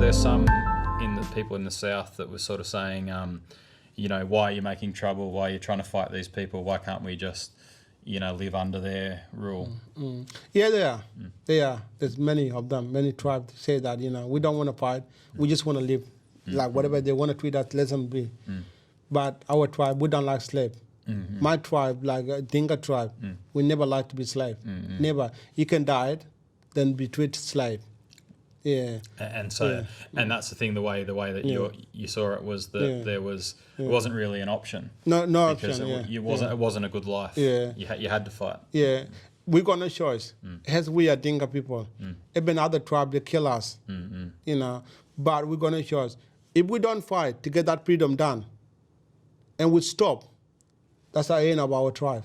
there some in the people in the south that were sort of saying, why are you making trouble? Why are you trying to fight these people? Why can't we just, live under their rule? Yeah, they are. They are. There's many of them. Many tribes say that, we don't want to fight. We just want to live. Like whatever they want to treat us, let them be. But our tribe, we don't like slave. My tribe, like Dinka tribe, we never like to be slave. Never. You can die, then be treated slave. Yeah. And so, and that's the thing. The way that you saw it was that there was it wasn't really an option. No because option. It wasn't a good life. Yeah. You had to fight. Yeah. We got no choice. As we are Dinka people, even other tribes they kill us. But we got no choice. If we don't fight to get that freedom done, and we stop, that's the end of our tribe.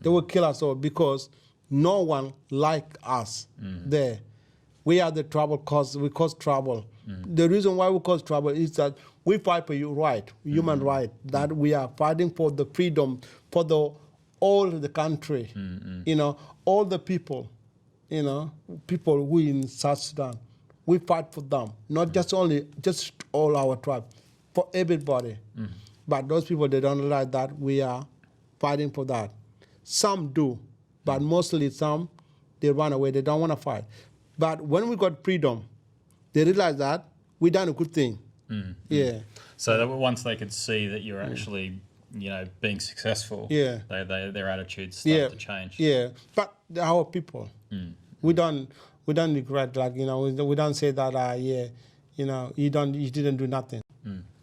They will kill us all because no one like us there. We are the trouble cause. We cause trouble. The reason why we cause trouble is that we fight for your right, human right, that we are fighting for the freedom for all the country. All the people, people who in South Sudan. We fight for them, not just all our tribe, for everybody. But those people, they don't realize that we are fighting for that. Some do, but mostly some, they run away. They don't want to fight. But when we got freedom, they realize that we done a good thing. Yeah. So that once they could see that you're actually, being successful, their attitudes started to change. Yeah. But our people, we don't regret, like, we don't say that, you didn't do nothing.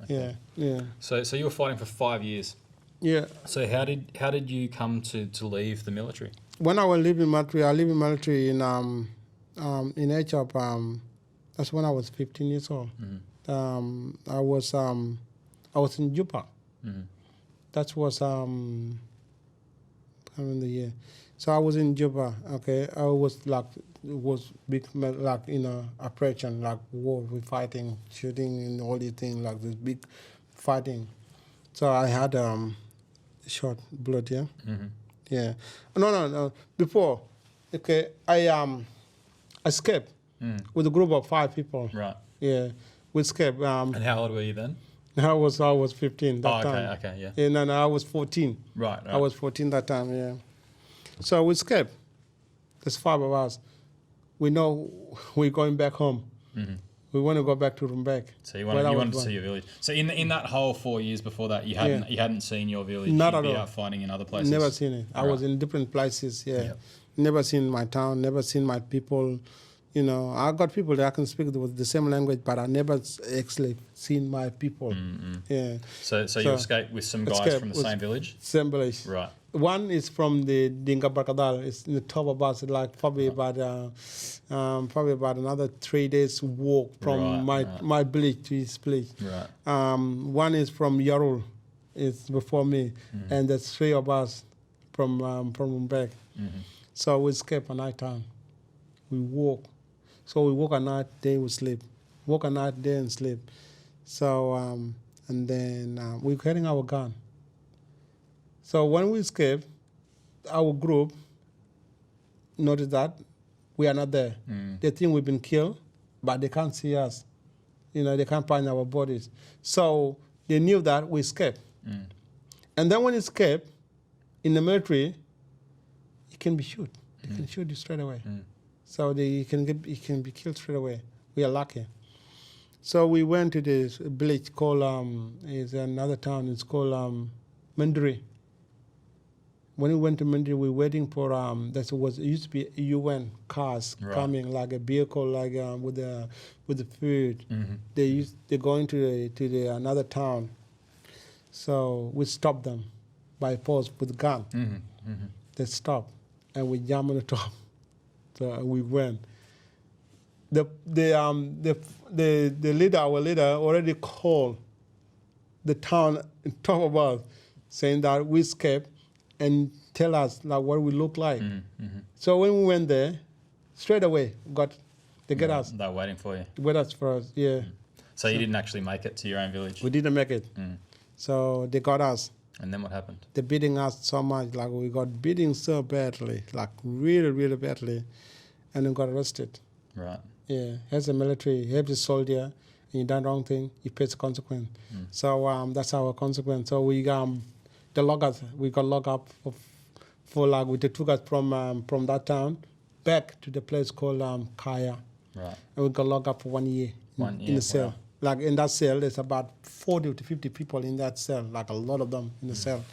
Okay. Yeah. So you were fighting for 5 years. Yeah. So how did you come to leave the military? When I was leaving military, I lived in military in age of that's when I was 15 years old. I was in Juba. That was I remember the year. So I was in Juba. Okay, I was like it was big operation like war, we fighting, shooting, and all these things like this big fighting. So I had short blood. Yeah. Yeah. No. Before, okay, I escaped with a group of 5 people. Right. Yeah, we escaped. And how old were you then? I was 15 that time. Okay, yeah. Yeah, no, I was 14. Right. I was 14 that time, yeah. So we escaped. There's 5 of us. We know we're going back home. We want to go back to Rumbek. So you wanted to see your village. So in that whole 4 years before that, you hadn't seen your village. Not You'd at be all. out fighting in other places. Never seen it. I was in different places. Yeah. Yep. Never seen my town. Never seen my people. I got people that I can speak with the same language, but I never actually seen my people. Yeah. So you escaped with some guys from the same village? Same village. Right. One is from the Dinka Barkadal. It's in the top of us, like probably about another 3 days walk from my village to his village. Right. One is from Yarul, it's before me, and there's 3 of us from Rumbek. So we escape at night time. We walk. So we walk at night, day we sleep. Walk at night, day and sleep. So and then we're carrying our gun. So when we escape, our group noticed that we are not there. They think we've been killed, but they can't see us. They can't find our bodies. So they knew that we escaped. And then when you escape, in the military, you can be shot. They can shoot you straight away. So you can be killed straight away. We are lucky. So we went to this village called is another town. It's called Manduri. When we went to Manduri, we were waiting for it used to be UN cars coming, like a vehicle, like with the food. They're going to the another town. So we stopped them by force with a gun. They stopped, and we jumped on the top. So we went. The leader, our leader, already called the town on top of us, saying that we escaped and tell us like what we look like. So when we went there, straight away they get us. They're waiting for you. Wait us for us, yeah. So you didn't actually make it to your own village. We didn't make it. So they got us. And then what happened? They're beating us so much, like we got beating so badly, like really, really badly, and then got arrested. Right. Yeah, as a military, as a soldier, and you done wrong thing, you face the consequence. So that's our consequence. So we the lockers, we got locked up for like they took us from that town back to the place called Kaya, Right. and we got locked up for 1 year in the cell. Wow. Like in that cell, there's about 40 to 50 people in that cell, like a lot of them in the cell.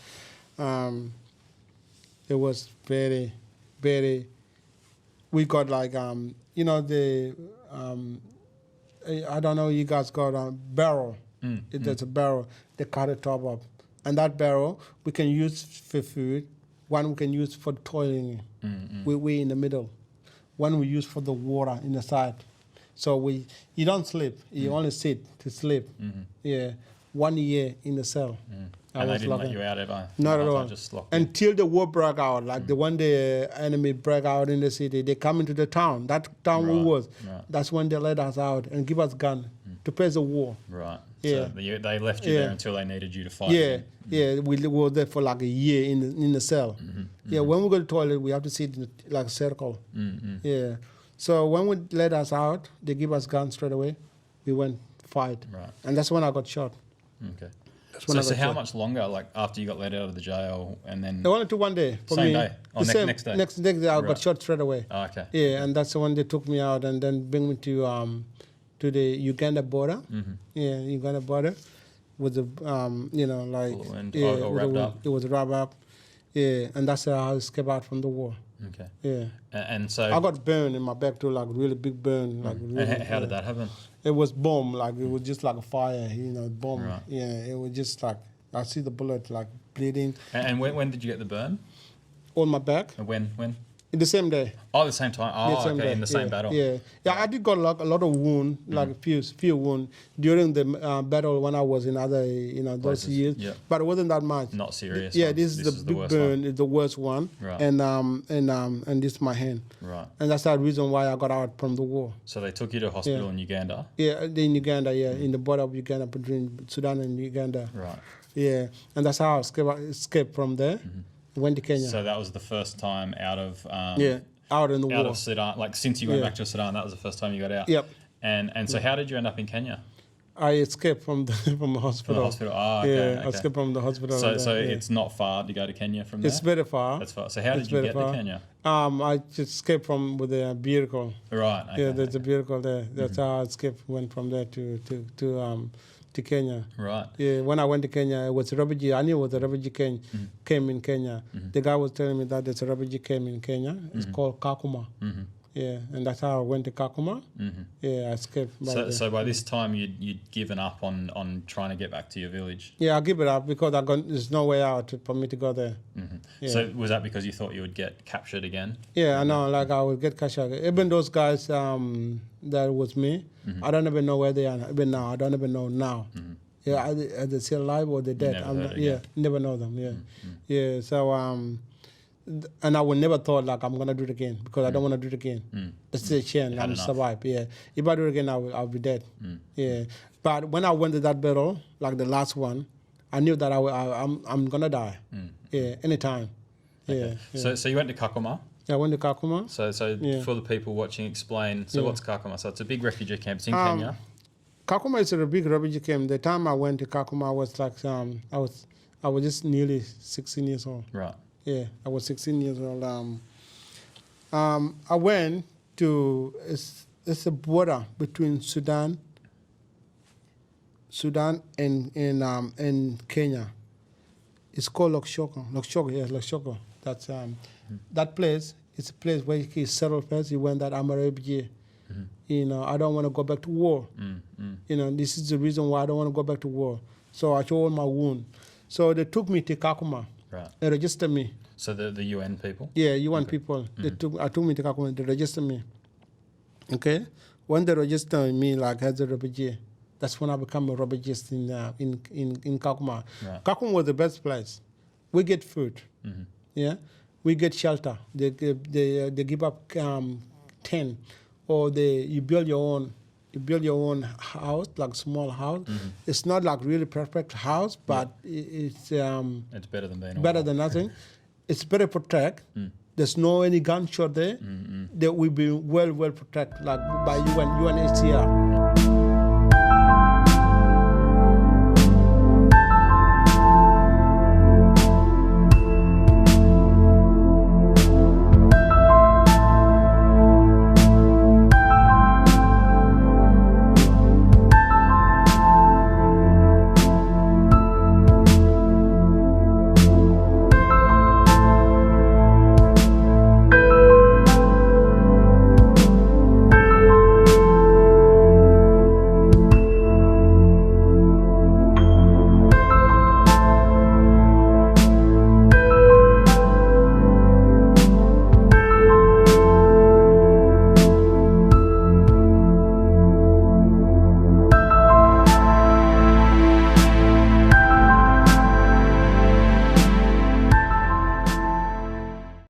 It was very, very. We got like you know the I don't know, you guys got a barrel. There's a barrel. They cut the top up, and that barrel we can use for food. One we can use for toiling. We in the middle. One we use for the water in the side. So you don't sleep. You only sit to sleep. Yeah, 1 year in the cell. And they didn't let you out ever? Not at all. Just locked in. Until the war broke out, like the one the enemy broke out in the city, they come into the town. That town we was. Right. That's when they let us out and give us gun to face the war. Right. Yeah. So they left you there until they needed you to fight. Yeah, again. yeah. We were there for like a year in the cell. Yeah, when we go to the toilet, we have to sit in like a circle. Yeah. So when we let us out, they give us guns straight away. We went fight. Right. And that's when I got shot. Okay. when I So got how shot. much longer, like after you got let out of the jail and then... They only took 1 day for Same me. day? Oh, The next day? Next day I Right. got shot straight away. Oh, okay. Yeah, and that's when they took me out and then bring me to the Uganda border. Yeah, Uganda border with the you know, like Full wound. yeah, All with the wrapped wound. up. It was wrapped up. Yeah, and that's how I escaped out from the war. Okay. Yeah, And so... I got burned in my back too, like really big burn. Like and really, how did that happen? It was bomb, like it was just like a fire, you know, bomb. Right. Yeah, it was just like I see the bullet like bleeding And when did you get the burn? on my back When? in the same day. Oh, the same time. Oh, The same okay, day, in the same yeah, battle. Yeah, I did got like a lot of wound, like a few wound during the battle when I was in other, you know, those Places, years. yeah. But it wasn't that much. Not serious. Yeah, ones. this is the big worst burn. one. Is the worst one. Right. And this is my hand. Right. And that's the reason why I got out from the war. So they took you to hospital Yeah. in Uganda. Yeah, in Uganda. Yeah, in the border of Uganda between Sudan and Uganda. Right. Yeah, and that's how I escaped from there. Went to Kenya. So that was the first time out of Yeah, out in the out war. of Sudan. Like since you went Yeah. back to Sudan, that was the first time you got out. Yep. And so how did you end up in Kenya? I escaped from the hospital. From the hospital. Oh, okay. Yeah, I okay. escaped from the hospital. So and so yeah. it's not far to go to Kenya from there. It's very far. That's far. So how It's did you very get to far. Kenya? I just escaped from with a vehicle. Right. Okay, Yeah, there's a okay. vehicle there. That's how I escaped. Went from there to Kenya. Right. Yeah, when I went to Kenya, it was a refugee. I knew it was a refugee came in Kenya. The guy was telling me that there's a refugee came in Kenya. It's called Kakuma. Yeah, and that's how I went to Kakuma. Yeah, I escaped. So by this time you'd given up on trying to get back to your village. Yeah, I give it up because there's no way out for me to go there. Yeah. So was that because you thought you would get captured again? Yeah, I know. Like I would get cash out. Even those guys that was me, I don't even know where they are. Even now, I don't even know now. Yeah, are they still alive or they're dead? Never I'm heard not, again. yeah, never know them. Yeah, yeah. So and I would never thought like I'm gonna do it again because I don't want to do it again. That's the chance. I'm enough. survive. Yeah, if I do it again, I'll be dead. Yeah, but when I went to that battle, like the last one, I knew that I'm gonna die. Yeah, anytime. Okay. Yeah. So you went to Kakuma. I went to Kakuma. So Yeah. for the people watching, explain. So Yeah. what's Kakuma? So it's a big refugee camp. It's in Kenya. Kakuma is a big refugee camp. The time I went to Kakuma, I was like, I was just nearly 16 years old. Right. Yeah, I was 16 years old. I went to it's a border between Sudan and Kenya. It's called Lokshoko. Lokshoko. That's that place. It's a place where he settled first. He went that I'm a refugee. You know, I don't want to go back to war. You know, this is the reason why I don't want to go back to war. So I showed my wound. So they took me to Kakuma. Right. They registered me. So the UN people. Yeah, UN people. I took me to Kakuma. They registered me. Okay, when they registered me like as a refugee, that's when I become a refugee in Kakuma. Right. Kakuma was the best place. We get food. Yeah, we get shelter. They give up tent, or you build your own. You build your own house, like small house. It's not like really perfect house, but it's It's better than being better than nothing. It's better protect. There's no any gunshot there. they will be well protected, like by UNHCR.